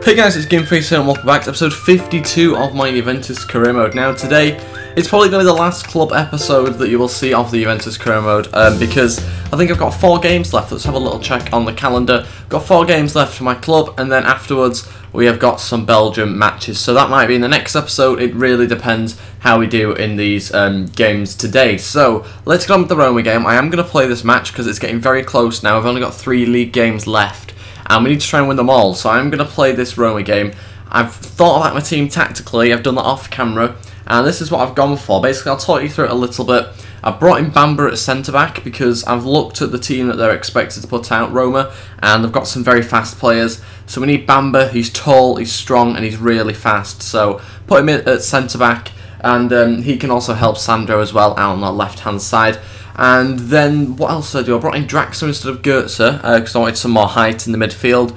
Hey guys, it's Game52 and welcome back to episode 52 of my Juventus career mode. Now today, it's probably going to be the last club episode that you will see of the Juventus career mode because I think I've got 4 games left. Let's have a little check on the calendar. Got 4 games left for my club, and then afterwards we have got some Belgium matches. So that might be in the next episode. It really depends how we do in these games today. So let's get on with the Roma game. I am going to play this match because it's getting very close now. I've only got 3 league games left, and we need to try and win them all. So I'm going to play this Roma game. I've thought about my team tactically. I've done that off camera, and this is what I've gone for. Basically, I'll talk you through it a little bit. I've brought in Bamba at centre-back because I've looked at the team that they're expected to put out, Roma, and they've got some very fast players. So we need Bamba. He's tall, he's strong, and he's really fast. So put him in at centre-back, and he can also help Sandro as well out on the left-hand side. And then, what else did I do? I brought in Draxler instead of Goetze because I wanted some more height in the midfield,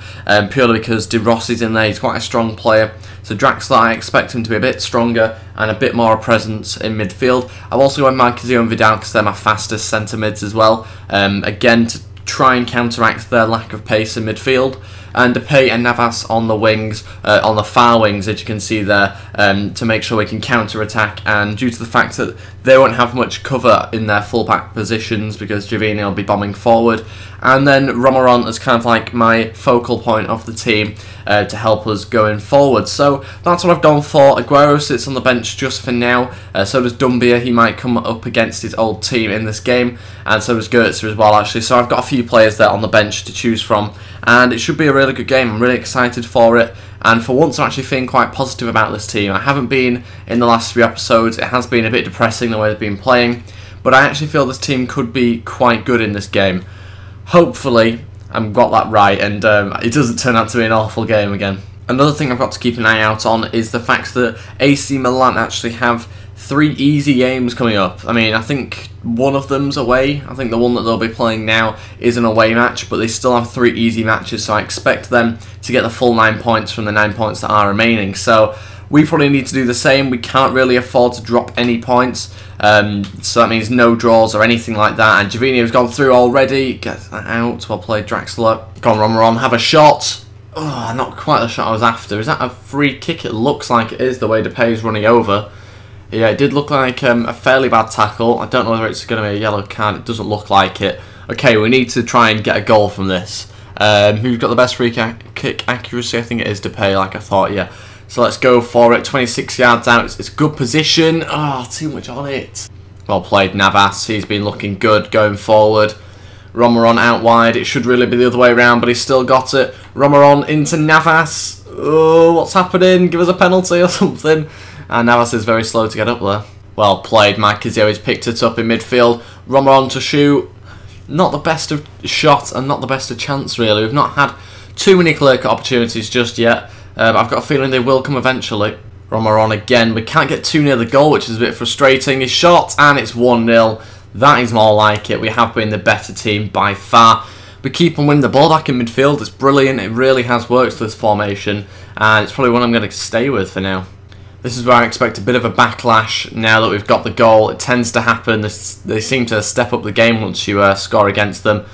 purely because De Rossi's in there. He's quite a strong player. So Draxler, I expect him to be a bit stronger and a bit more presence in midfield. I've also got Marquezio and Vidal because they're my fastest centre mids as well. Again, to try and counteract their lack of pace in midfield. And Depay and Navas on the wings, on the far wings, as you can see there, to make sure we can counter-attack. And due to the fact that they won't have much cover in their full-back positions because Giovanni will be bombing forward. And then Romaron is kind of like my focal point of the team to help us going forward. So that's what I've gone for. Aguero sits on the bench just for now. So does Dumbia. He might come up against his old team in this game. And so does Goetze as well, actually. So I've got a few players there on the bench to choose from. And it should be a really good game. I'm really excited for it. And for once, I'm actually feeling quite positive about this team. I haven't been in the last 3 episodes. It has been a bit depressing the way they've been playing. But I actually feel this team could be quite good in this game. Hopefully, I've got that right and it doesn't turn out to be an awful game again. Another thing I've got to keep an eye out on is the fact that AC Milan actually have 3 easy games coming up. I mean, I think one of them's away. I think the one that they'll be playing now is an away match, but they still have 3 easy matches, so I expect them to get the full 9 points from the 9 points that are remaining. So we probably need to do the same. We can't really afford to drop any points. So that means no draws or anything like that. And Giovanni has gone through already. Get that out. Well played, Draxler. Go on, Romaron. Have a shot. Oh, not quite the shot I was after. Is that a free kick? It looks like it is, the way Depay's running over. Yeah, it did look like a fairly bad tackle. I don't know whether it's going to be a yellow card. It doesn't look like it. Okay, we need to try and get a goal from this. Who's got the best free kick accuracy? I think it is Depay, like I thought, yeah. So let's go for it. 26 yards out. It's good position. Oh, too much on it. Well played, Navas. He's been looking good going forward. Romaron out wide. It should really be the other way around, but he's still got it. Romaron into Navas. Oh, what's happening? Give us a penalty or something. And Navas is very slow to get up there. Well played, Marquezio. He's picked it up in midfield. Romaron to shoot. Not the best of shot and not the best of chance, really. We've not had too many clear-cut opportunities just yet. I've got a feeling they will come eventually. Romaron again. We can't get too near the goal, which is a bit frustrating. His shot, and it's 1-0. That is more like it. We have been the better team by far. We keep on winning the ball back in midfield. It's brilliant. It really has worked for this formation. And it's probably one I'm going to stay with for now. This is where I expect a bit of a backlash now that we've got the goal. It tends to happen. They seem to step up the game once you score against them.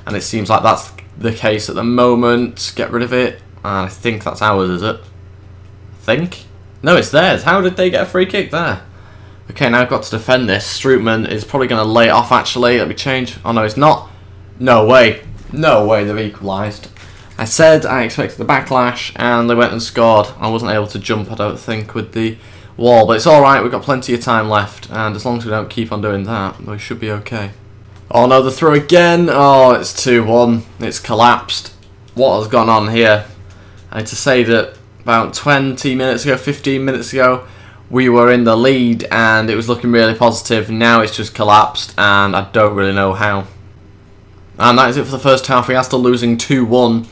And it seems like that's the case at the moment. Get rid of it. I think that's ours, is it? I think? No, it's theirs. How did they get a free kick there? Okay, now I've got to defend this. Strootman is probably going to lay it off, actually. Let me change. Oh, no, it's not. No way. No way they've equalised. I said I expected the backlash, and they went and scored. I wasn't able to jump, I don't think, with the wall. But it's alright. We've got plenty of time left. And as long as we don't keep on doing that, we should be okay. Oh, no, the throw again. Oh, it's 2-1. It's collapsed. What has gone on here? And to say that about 20 minutes ago, 15 minutes ago, we were in the lead and it was looking really positive. Now it's just collapsed and I don't really know how. And that is it for the first half. We are still losing 2-1.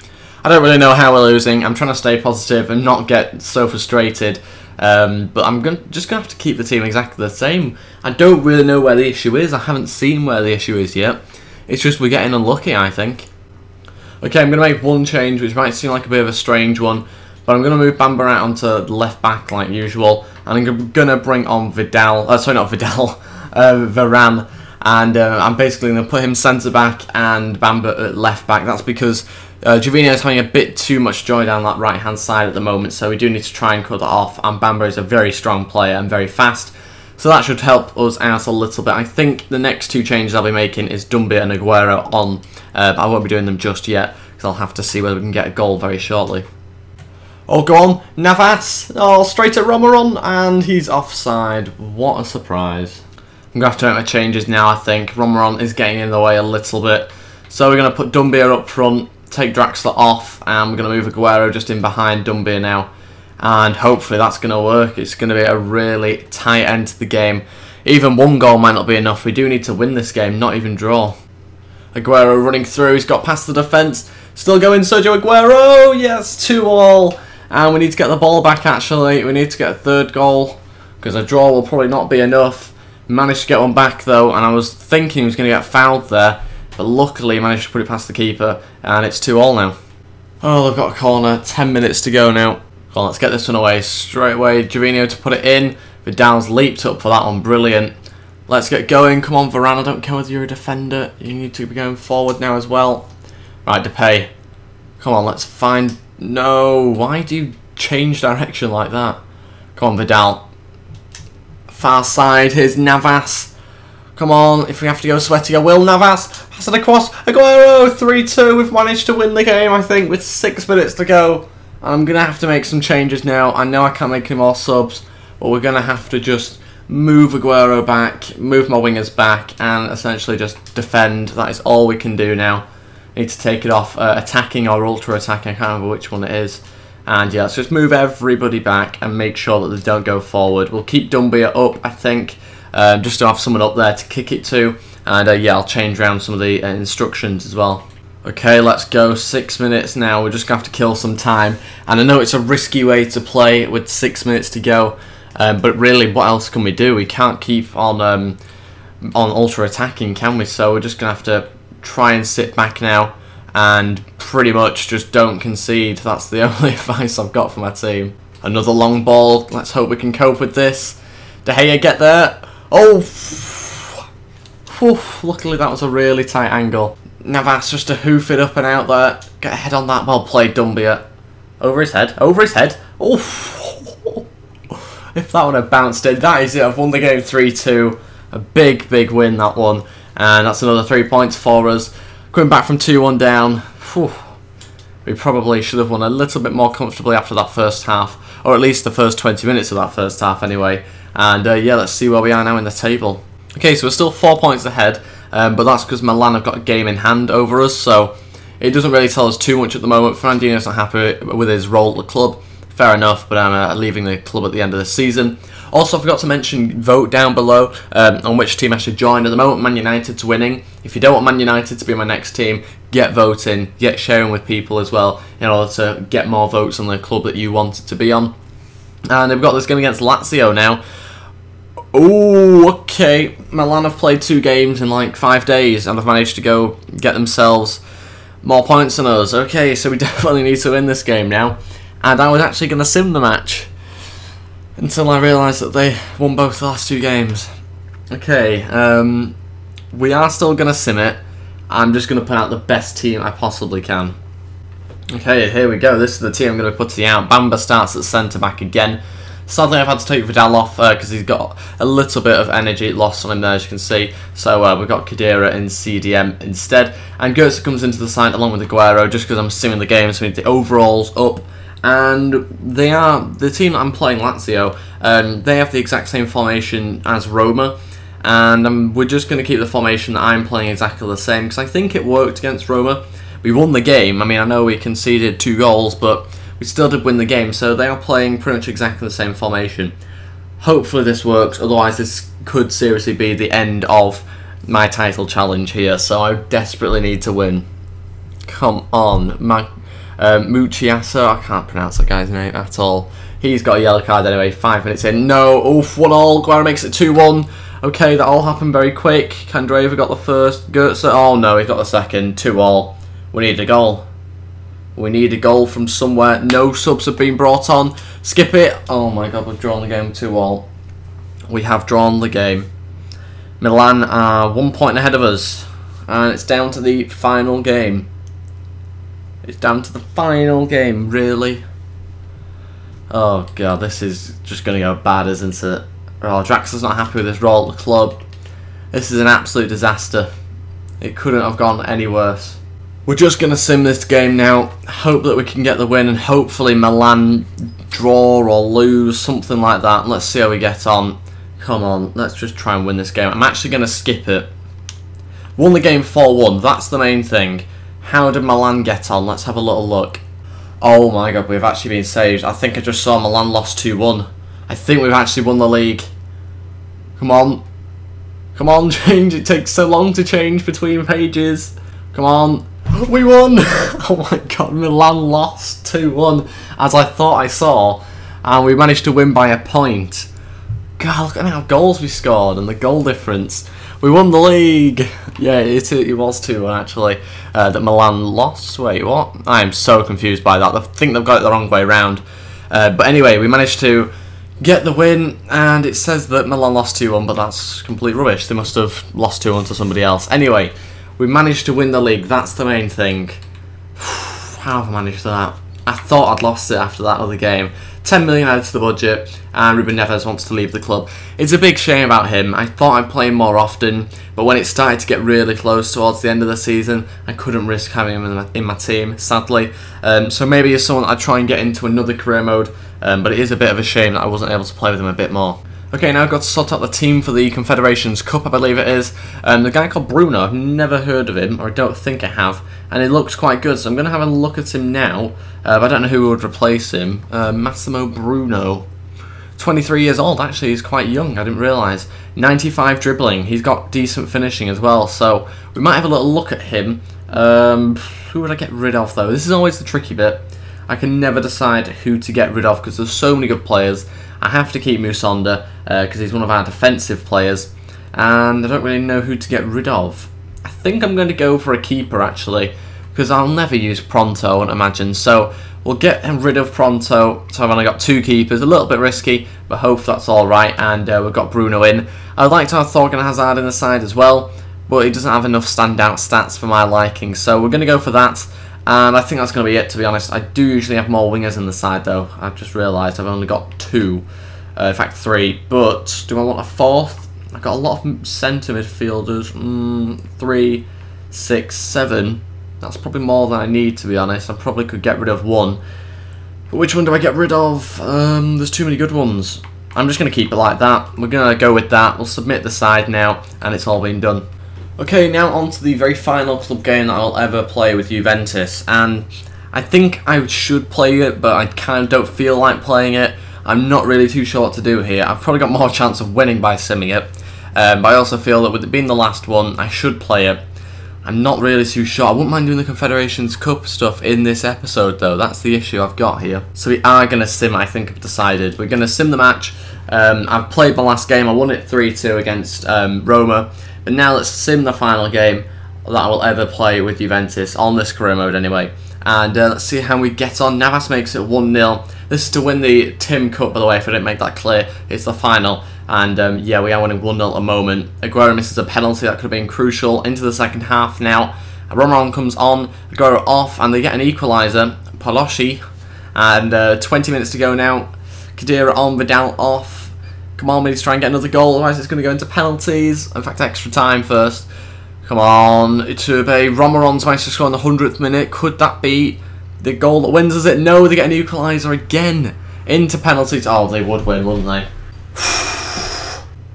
I don't really know how we're losing. I'm trying to stay positive and not get so frustrated. But I'm just going to have to keep the team exactly the same. I don't really know where the issue is. I haven't seen where the issue is yet. It's just we're getting unlucky, I think. Okay, I'm going to make one change, which might seem like a bit of a strange one, but I'm going to move Bamba out onto the left back like usual, and I'm going to bring on Vidal, sorry, not Vidal, Varane, and I'm basically going to put him centre back and Bamba at left back. That's because Juventus having a bit too much joy down that right hand side at the moment, so we do need to try and cut that off. And Bamba is a very strong player and very fast, so that should help us out a little bit. I think the next 2 changes I'll be making is Dumbia and Aguero on. I won't be doing them just yet, because I'll have to see whether we can get a goal very shortly. Oh, go on, Navas! Oh, straight at Roma, and he's offside. What a surprise. I'm going to have to make my changes now, I think. Roma is getting in the way a little bit. So we're going to put Dumbia up front, take Draxler off, and we're going to move Aguero just in behind Dumbia now. And hopefully that's going to work. It's going to be a really tight end to the game. Even 1 goal might not be enough. We do need to win this game, not even draw. Aguero running through. He's got past the defence. Still going, Sergio Aguero. Yes, 2-2. And we need to get the ball back, actually. We need to get a 3rd goal, because a draw will probably not be enough. Managed to get one back, though, and I was thinking he was going to get fouled there. But luckily, he managed to put it past the keeper, and it's 2-2 now. Oh, they've got a corner. 10 minutes to go now. Come on, let's get this one away. Straight away, Jorginho to put it in. Vidal's leaped up for that one. Brilliant. Let's get going. Come on, Varane. I don't care whether you're a defender. You need to be going forward now as well. Right, Depay. Come on, let's find... No, why do you change direction like that? Come on, Vidal. Far side, here's Navas. Come on, if we have to go sweaty, I will. Navas, pass it across. Aguero, 3-2. We've managed to win the game, I think, with 6 minutes to go. I'm going to have to make some changes now. I know I can't make any more subs, but we're going to have to just move Aguero back, move my wingers back, and essentially just defend. That is all we can do now. Need to take it off attacking or ultra-attacking, I can't remember which one it is. And yeah, let's just move everybody back and make sure that they don't go forward. We'll keep Dumbia up, I think, just to have someone up there to kick it to. And yeah, I'll change around some of the instructions as well. Okay, let's go. 6 minutes now. We're just going to have to kill some time. And I know it's a risky way to play with 6 minutes to go. But really, what else can we do? We can't keep on ultra-attacking, can we? So we're just going to have to try and sit back now and pretty much just don't concede. That's the only advice I've got for my team. Another long ball. Let's hope we can cope with this. De Gea, get there. Oh! Whew. Luckily that was a really tight angle. Navas just to hoof it up and out there. Get a head on that. Well played, Dumbia. Over his head. Over his head. Oh! If that one had bounced in. That is it. I've won the game 3-2. A big, big win, that one. And that's another 3 points for us. Coming back from 2-1 down. Whew. We probably should have won a little bit more comfortably after that first half. Or at least the first 20 minutes of that first half anyway. And yeah, let's see where we are now in the table. Okay, so we're still 4 points ahead. But that's because Milan have got a game in hand over us. So it doesn't really tell us too much at the moment. Fernandinho's not happy with his role at the club. Fair enough, but I'm leaving the club at the end of the season. Also, I forgot to mention, vote down below on which team I should join. At the moment, Man United's winning. If you don't want Man United to be my next team, get voting, get sharing with people as well, in order to get more votes on the club that you wanted to be on. And we've got this game against Lazio now. Oh, okay. Milan have played 2 games in like 5 days, and have managed to go get themselves more points than us. Okay, so we definitely need to win this game now. And I was actually going to sim the match until I realised that they won both the last 2 games. Okay, we are still going to sim it. I'm just going to put out the best team I possibly can. Okay, here we go. This is the team I'm going to be putting out. Bamba starts at centre-back again. Sadly, I've had to take Vidal off because he's got a little bit of energy lost on him there, as you can see. So we've got Khedira in CDM instead. And Goetze comes into the side along with Aguero, just because I'm simming the game, so we need the overalls up. And they are the team that I'm playing, Lazio. They have the exact same formation as Roma, and we're just going to keep the formation that I'm playing exactly the same because I think it worked against Roma. We won the game. I mean, I know we conceded 2 goals, but we still did win the game. So they are playing pretty much exactly the same formation. Hopefully this works. Otherwise, this could seriously be the end of my title challenge here. So I desperately need to win. Come on, Muchiasa, I can't pronounce that guy's name at all. He's got a yellow card anyway, 5 minutes in. No, oof, 1-1, Aguero makes it 2-1. Okay, that all happened very quick. Candreva got the first, Goetze, oh no, he got the second, 2-2. We need a goal. We need a goal from somewhere. No subs have been brought on. Skip it. Oh my god, we've drawn the game 2-2. We have drawn the game. Milan are 1 point ahead of us. And it's down to the final game. It's down to the final game, really. Oh god, this is just going to go bad, isn't it? Oh, Draxler's not happy with his role at the club. This is an absolute disaster. It couldn't have gone any worse. We're just going to sim this game now, hope that we can get the win, and hopefully Milan draw or lose, something like that. Let's see how we get on. Come on, let's just try and win this game. I'm actually going to skip it. Won the game 4-1, that's the main thing. How did Milan get on? Let's have a little look. Oh my god, we've actually been saved. I think I just saw Milan lost 2-1. I think we've actually won the league. Come on. Come on, change. It takes so long to change between pages. Come on. We won! Oh my god, Milan lost 2-1, as I thought I saw. And we managed to win by a point. God, look at how goals we scored and the goal difference. We won the league! Yeah, it was 2-1 actually. That Milan lost. Wait, what? I am so confused by that. I think they've got it the wrong way round. But anyway, we managed to get the win, and it says that Milan lost 2-1, but that's complete rubbish. They must have lost 2-1 to somebody else. Anyway, we managed to win the league. That's the main thing. How have I managed that? I thought I'd lost it after that other game. 10 million added to the budget, and Ruben Neves wants to leave the club. It's a big shame about him. I thought I'd play him more often, but when it started to get really close towards the end of the season, I couldn't risk having him in my team, sadly. So maybe he's someone I'd try and get into another career mode, but it is a bit of a shame that I wasn't able to play with him a bit more. Okay, now I've got to sort out the team for the Confederations Cup, I believe it is. The guy called Bruno, I've never heard of him, or I don't think I have, and he looks quite good, so I'm going to have a look at him now. But I don't know who would replace him. Massimo Bruno. 23 years old, actually, he's quite young, I didn't realise. 95 dribbling, he's got decent finishing as well, so we might have a little look at him. Who would I get rid of, though? This is always the tricky bit. I can never decide who to get rid of, because there's so many good players. I have to keep Musonda, because he's one of our defensive players, and I don't really know who to get rid of. I think I'm going to go for a keeper, actually, because I'll never use Pronto, I wouldn't imagine, so we'll get rid of Pronto. So I've only got 2 keepers, a little bit risky, but hope that's alright, and we've got Bruno in. I'd like to have Thorgan Hazard in the side as well, but he doesn't have enough standout stats for my liking, so we're going to go for that. And I think that's going to be it, to be honest. I do usually have more wingers in the side, though. I've just realised I've only got 2. In fact, 3. But do I want a 4th? I've got a lot of centre midfielders. 3, 6, 7. That's probably more than I need, to be honest. I probably could get rid of 1. But which one do I get rid of? There's too many good ones. I'm just going to keep it like that. We're going to go with that. We'll submit the side now, and it's all been done. Okay, now on to the very final club game that I'll ever play with Juventus, and I think I should play it, but I kind of don't feel like playing it. I'm not really too sure what to do here. I've probably got more chance of winning by simming it, but I also feel that with it being the last one, I should play it. I'm not really too sure. I wouldn't mind doing the Confederations Cup stuff in this episode, though. That's the issue I've got here. So we are going to sim, I think I've decided. We're going to sim the match. I've played my last game. I won it 3-2 against Roma. But now let's sim the final game that I will ever play with Juventus, on this career mode anyway. And let's see how we get on. Navas makes it 1-0. This is to win the Tim Cup, by the way, if I didn't make that clear. It's the final. And yeah, we are winning 1-0 at the moment. Aguero misses a penalty that could have been crucial. Into the second half now. Roma comes on, Aguero off, and they get an equaliser. Poloshi. And 20 minutes to go now. Khedira on, Vidal off. Come on, we need to try and get another goal, otherwise it's going to go into penalties. In fact, extra time first. Come on, Iturbe. Romaron's managed to score in the 100th minute. Could that be the goal that wins us it? No, they get an equaliser again. Into penalties. Oh, they would win, wouldn't they?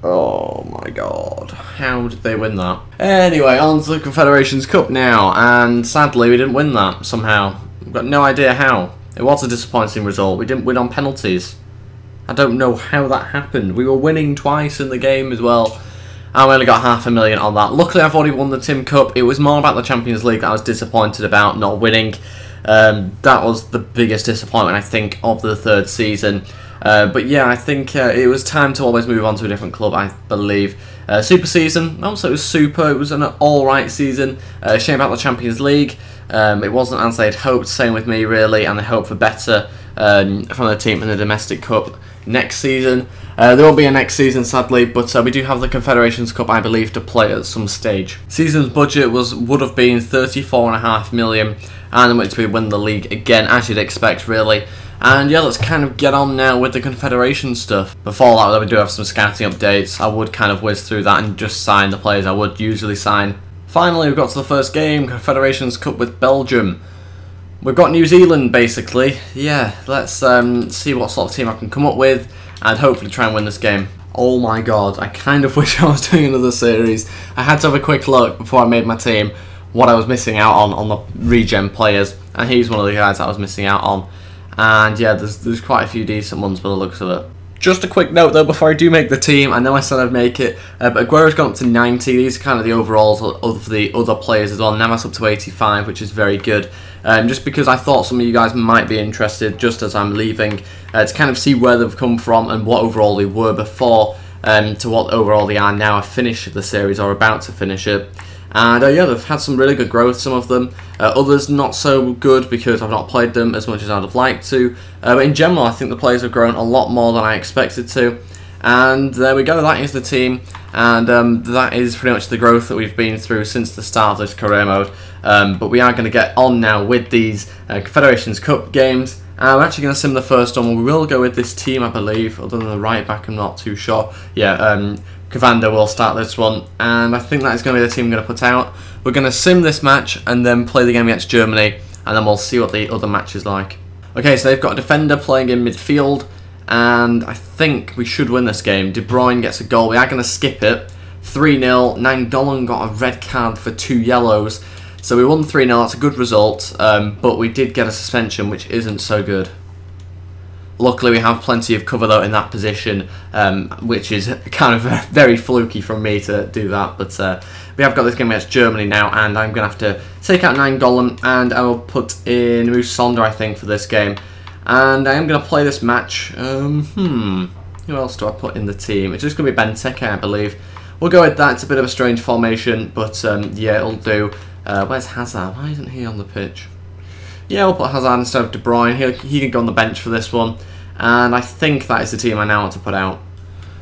Oh my god. How did they win that? Anyway, on to the Confederations Cup now. And sadly, we didn't win that somehow. We've got no idea how. It was a disappointing result. We didn't win on penalties. I don't know how that happened. We were winning twice in the game as well, and we only got $500,000 on that. Luckily, I've already won the Tim Cup. It was more about the Champions League that I was disappointed about not winning. That was the biggest disappointment, I think, of the 3rd season. But yeah, I think it was time to always move on to a different club, I believe. Super season, also it was super. It was an alright season. Shame about the Champions League. It wasn't as they'd hoped, same with me really, and they hope for better from the team in the domestic cup next season. There won't be a next season, sadly, but we do have the Confederations Cup, I believe, to play at some stage. Season's budget would have been $34.5 million. and then we win the league again, as you'd expect, really. And yeah, let's kind of get on now with the Confederation stuff. Before that, we do have some scouting updates. I would kind of whiz through that and just sign the players I would usually sign. Finally, we've got to the first game, Confederations Cup with Belgium. We've got New Zealand, basically. Yeah, let's see what sort of team I can come up with, and hopefully try and win this game. Oh my god, I kind of wish I was doing another series. I had to have a quick look before I made my team, what I was missing out on the regen players, and he's one of the guys that I was missing out on. And yeah, there's quite a few decent ones by the looks of it. Just a quick note though, before I do make the team, I know I said I'd make it, but Aguero's gone up to 90, these are kind of the overalls of the other players as well. Navas up to 85, which is very good. Just because I thought some of you guys might be interested, just as I'm leaving, to kind of see where they've come from and what overall they were before, to what overall they are now. I finished the series, or about to finish it. And yeah, they've had some really good growth, some of them. Others not so good because I've not played them as much as I'd have liked to. But in general, I think the players have grown a lot more than I expected to. And there we go, that is the team. And that is pretty much the growth that we've been through since the start of this career mode. But we are going to get on now with these Confederations Cup games. We're actually going to sim the first one. We will go with this team, I believe. Other than the right back, I'm not too sure. Yeah, Cavander will start this one, and I think that is going to be the team I'm going to put out. We're going to sim this match and then play the game against Germany, and then we'll see what the other match is like. Okay, so they've got a defender playing in midfield, and I think we should win this game. De Bruyne gets a goal. We are going to skip it. 3-0. Nainggolan got a red card for 2 yellows. So we won 3-0. That's a good result, but we did get a suspension, which isn't so good. Luckily, we have plenty of cover though in that position, which is kind of very fluky from me to do that. But we have got this game against Germany now, and I'm going to have to take out Nainggolan, and I will put in Musonda, I think, for this game. And I am going to play this match. Who else do I put in the team? It's just going to be Benteke, I believe. We'll go with that. It's a bit of a strange formation, but yeah, it'll do. Where's Hazard? Why isn't he on the pitch? Yeah, we'll put Hazard instead of De Bruyne. He can go on the bench for this one. And I think that is the team I now want to put out.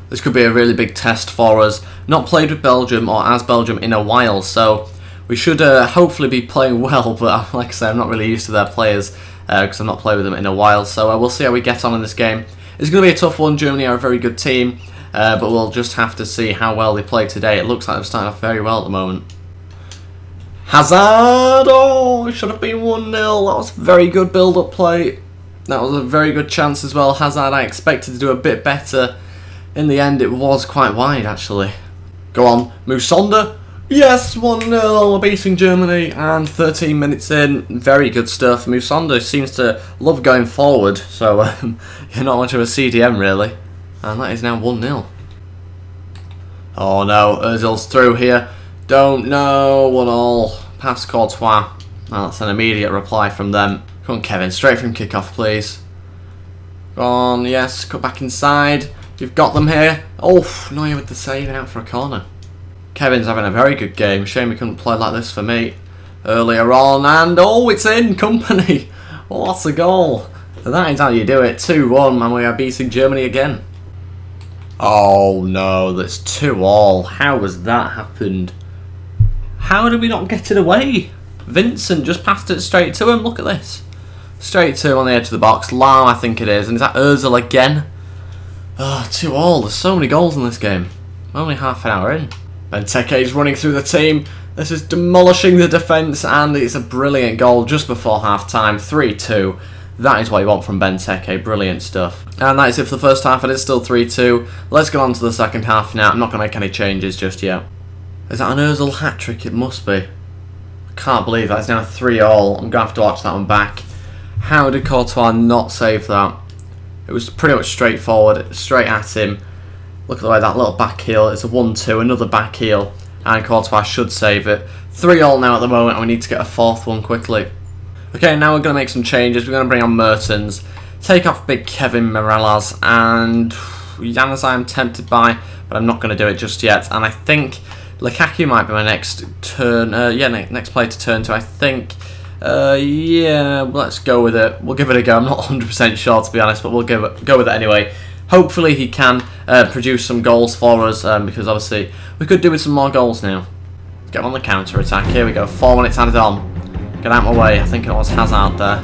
This could be a really big test for us. Not played with Belgium or as Belgium in a while, so we should hopefully be playing well. But like I say, I'm not really used to their players because I've not played with them in a while. So we'll see how we get on in this game. It's going to be a tough one. Germany are a very good team, but we'll just have to see how well they play today. It looks like they're starting off very well at the moment. Hazard! Oh, it should have been 1-0. That was very good build-up play. That was a very good chance as well. Hazard, I expected to do a bit better. In the end, it was quite wide, actually. Go on, Musonda. Yes, 1-0. We're beating Germany, and 13 minutes in, very good stuff. Musonda seems to love going forward, so you're not much of a CDM, really. And that is now 1-0. Oh no, Ozil's through here. Don't know, 1-0. Pass Courtois. Well, that's an immediate reply from them. Come on, Kevin, straight from kickoff, please. Go on, yes, cut back inside. You've got them here. Oh, no, you with the save out for a corner. Kevin's having a very good game. Shame he couldn't play like this for me earlier on. And, oh, it's in, Company. What a goal. That is how you do it. 2-1, and we are beating Germany again. Oh, no, that's 2-2. How has that happened? How did we not get it away? Vincent just passed it straight to him. Look at this. Straight to him on the edge of the box. Lam, I think it is. And is that Ozil again? Oh, 2-2. There's so many goals in this game. We're only half an hour in. Benteke is running through the team. This is demolishing the defence, and it's a brilliant goal just before half-time. 3-2. That is what you want from Benteke. Brilliant stuff. And that is it for the first half. It is still 3-2. Let's get on to the second half now. I'm not going to make any changes just yet. Is that an Ozil hat-trick? It must be. I can't believe that. It's now 3-3. I'm going to have to watch that one back. How did Courtois not save that? It was pretty much straightforward, straight at him. Look at the way that little back heel. It's a 1-2, another back heel, and Courtois should save it. 3-3 now at the moment, and we need to get a fourth one quickly. Okay, now we're going to make some changes. We're going to bring on Mertens, take off big Kevin Mirallas, and Janus I'm tempted by, but I'm not going to do it just yet. And I think Lukaku might be my next turn. Next player to turn to. I think. Yeah, let's go with it. We'll give it a go. I'm not 100% sure, to be honest, but we'll go with it anyway. Hopefully he can produce some goals for us, because obviously we could do with some more goals now. Let's get on the counter-attack. Here we go. 4 minutes added on. Get out of my way. I think it was Hazard there.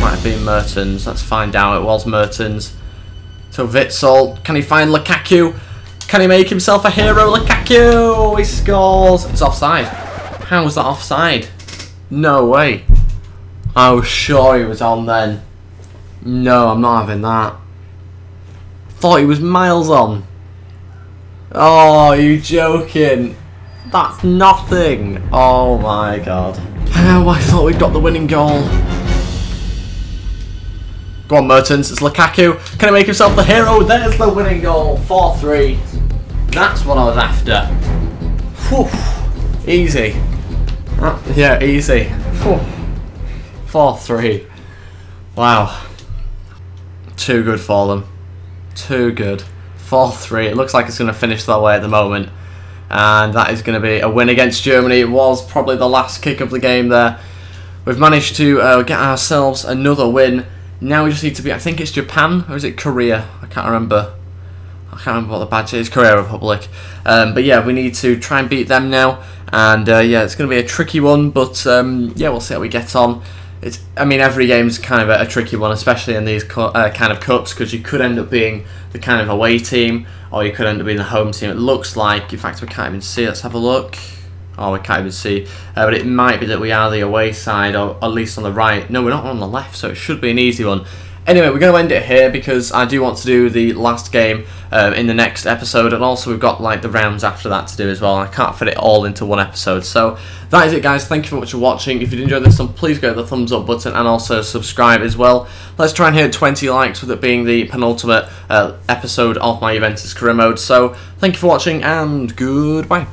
Might have been Mertens. Let's find out. It was Mertens. So Witsel. Can he find Lukaku? Can he make himself a hero? Lukaku! He scores. It's offside. How was that offside? No way. I was sure he was on then. No, I'm not having that. Thought he was miles on. Oh, are you joking? That's nothing. Oh my god. Oh, I thought we'd got the winning goal. Go on, Mertens. It's Lukaku. Can he make himself the hero? There's the winning goal. 4-3. That's what I was after. Whew. Easy. Yeah, easy. 4-3. Wow. Too good for them. Too good. 4-3. It looks like it's going to finish that way at the moment. And that is going to be a win against Germany. It was probably the last kick of the game there. We've managed to get ourselves another win. Now we just need to beat, I think it's Japan, or is it Korea? I can't remember. I can't remember what the badge is. Korea Republic. But yeah, we need to try and beat them now. And yeah, it's going to be a tricky one. But yeah, we'll see how we get on. I mean, every game's kind of a tricky one, especially in these kind of cups, because you could end up being the kind of away team, or you could end up being the home team. It looks like, in fact, we can't even see. Let's have a look. Oh, we can't even see. But it might be that we are the away side, or at least on the right. No, we're not on the left, so it should be an easy one. Anyway, we're going to end it here because I do want to do the last game in the next episode, and also we've got like the rounds after that to do as well. I can't fit it all into one episode. So that is it, guys. Thank you very much for watching. If you did enjoy this one, please go to the thumbs up button and also subscribe as well. Let's try and hit 20 likes with it being the penultimate episode of my Juventus career mode. So thank you for watching and goodbye.